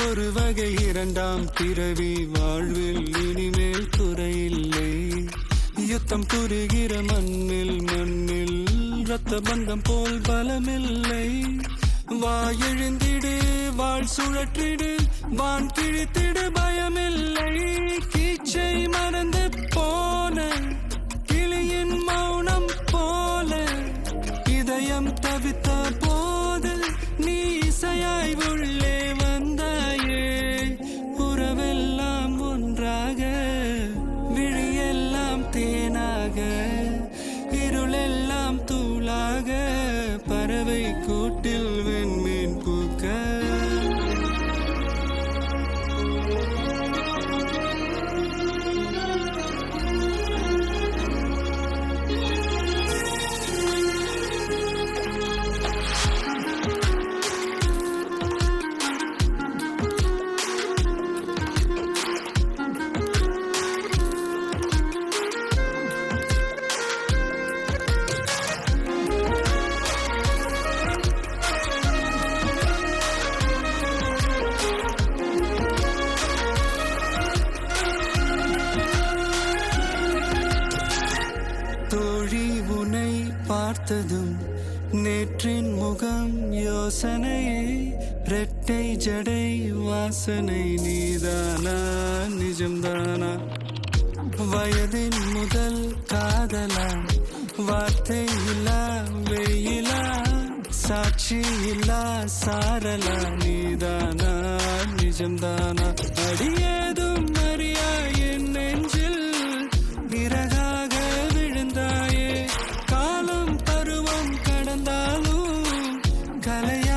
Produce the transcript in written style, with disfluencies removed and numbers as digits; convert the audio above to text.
ஒரு வகை இரண்டாம் பிறவி வாழ்வில் இனிமேல் குறையில்லை. யுத்தம் புரிகிற மண்ணில் ரத்த பந்தம் போல் பலமில்லை. வா எழுந்திடு, வாழ் சுழற்றிடு, வான் கிழித்திடு, பயமில்லை. கீச்சை மறந்து போன கிளியின் மௌனம் போல இதயம் தவித்த போது நீ இசையாய் உள்ளே வந்தாயே. உறவெல்லாம் ஒன்றாக, விழியெல்லாம் தேனாக, இருளெல்லாம் தூளாக, பறவை கூட்டில் வெண்மீன் பூக்க. தோழி உனை பார்த்ததும் நேற்றின் முகம் யோசனையே. ரெட்டை ஜடை வாசனை நீதானா, நிஜம்தானா? வயதின் முதல் காதலா, வார்த்தை இல்லா வெயிலா, சாட்சி இல்லா சாரலா, நீதானா, நிஜம்தானா? அடியேதும் அறியா என் நெஞ்சில் பிறகாக விழுந்தாயே. காலம் பருவம் கடந்தாலும் கலைய